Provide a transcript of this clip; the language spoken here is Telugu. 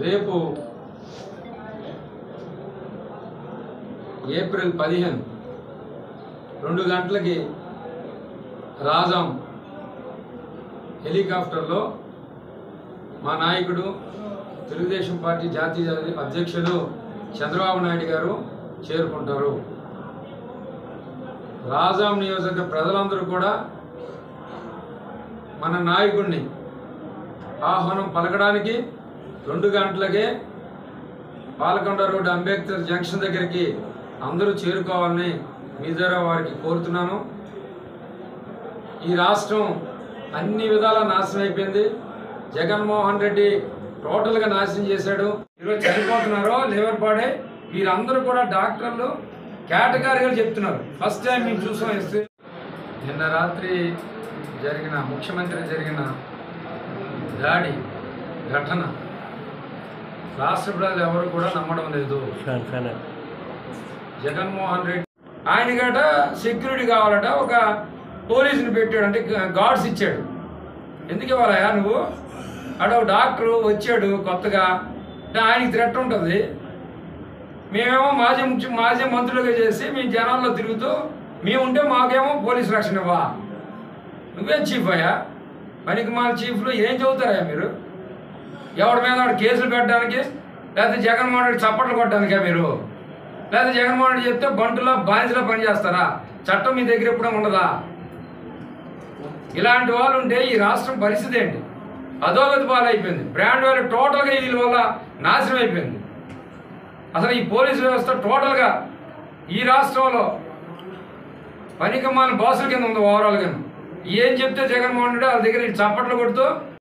రేపు ఏప్రిల్ 15 2 గంటలకి రాజాం హెలికాప్టర్లో మా నాయకుడు తెలుగుదేశం పార్టీ జాతీయ అధ్యక్షులు చంద్రబాబు నాయుడు గారు చేరుకుంటారు. రాజాం నియోజకవర్గ ప్రజలందరూ కూడా మన నాయకుడిని ఆహ్వానం పలకడానికి 2 గంటలకే పాలకొండ రోడ్ అంబేద్కర్ జంక్షన్ దగ్గరికి అందరూ చేరుకోవాలని మీ ద్వారా వారికి కోరుతున్నాను. ఈ రాష్ట్రం అన్ని విధాలా నాశనం అయిపోయింది. జగన్మోహన్ రెడ్డి టోటల్గా నాశనం చేశాడు. ఈరోజు చనిపోతున్నారో లివర్ పాడే వీరందరూ కూడా డాక్టర్లు కేటగిరీగా చెప్తున్నారు. ఫస్ట్ టైం మేము చూసాం. నిన్న రాత్రి ముఖ్యమంత్రి జరిగిన దాడి ఘటన రాష్ట్ర ప్రజలు ఎవరు కూడా నమ్మడం లేదు. జగన్మోహన్ రెడ్డి ఆయన గట సెక్యూరిటీ కావాలట, ఒక పోలీసుని పెట్టాడు, అంటే గార్డ్స్ ఇచ్చాడు. ఎందుకు ఇవ్వాలయా నువ్వు? అక్కడ ఒక డాక్టరు వచ్చాడు కొత్తగా, ఆయనకి థ్రెట్ ఉంటుంది. మేమేమో మాజీ మంత్రులుగా చేసి మేము జనాల్లో తిరుగుతూ మేముంటే మాకేమో పోలీసు రక్షణ ఇవ్వా? నువ్వేం చీఫ్ అయ్యా? పనికి మాల చీఫ్లు ఏం చదువుతారా మీరు? ఎవరి మీద వాడు కేసులు పెట్టడానికి, లేకపోతే జగన్మోహన్ రెడ్డి చప్పట్లు కొట్టడానికా మీరు? లేకపోతే జగన్మోహన్ రెడ్డి చెప్తే బంటులా బానిసలా పనిచేస్తారా? చట్టం మీ దగ్గర ఎప్పుడూ ఉండదా? ఇలాంటి వాళ్ళు ఉంటే ఈ రాష్ట్రం పరిస్థితి ఏంటి? అధోగతి పాలైపోయింది. బ్రాండ్ వాల్యూ టోటల్గా వీళ్ళ వల్ల నాశనం అయిపోయింది. అసలు ఈ పోలీసు వ్యవస్థ టోటల్గా ఈ రాష్ట్రంలో పనికిమాలిన బాసుల కింద ఉంది ఓవరాల్గా. ఏం చెప్తే జగన్మోహన్ రెడ్డి వాళ్ళ దగ్గర చప్పట్లు కొడుతూ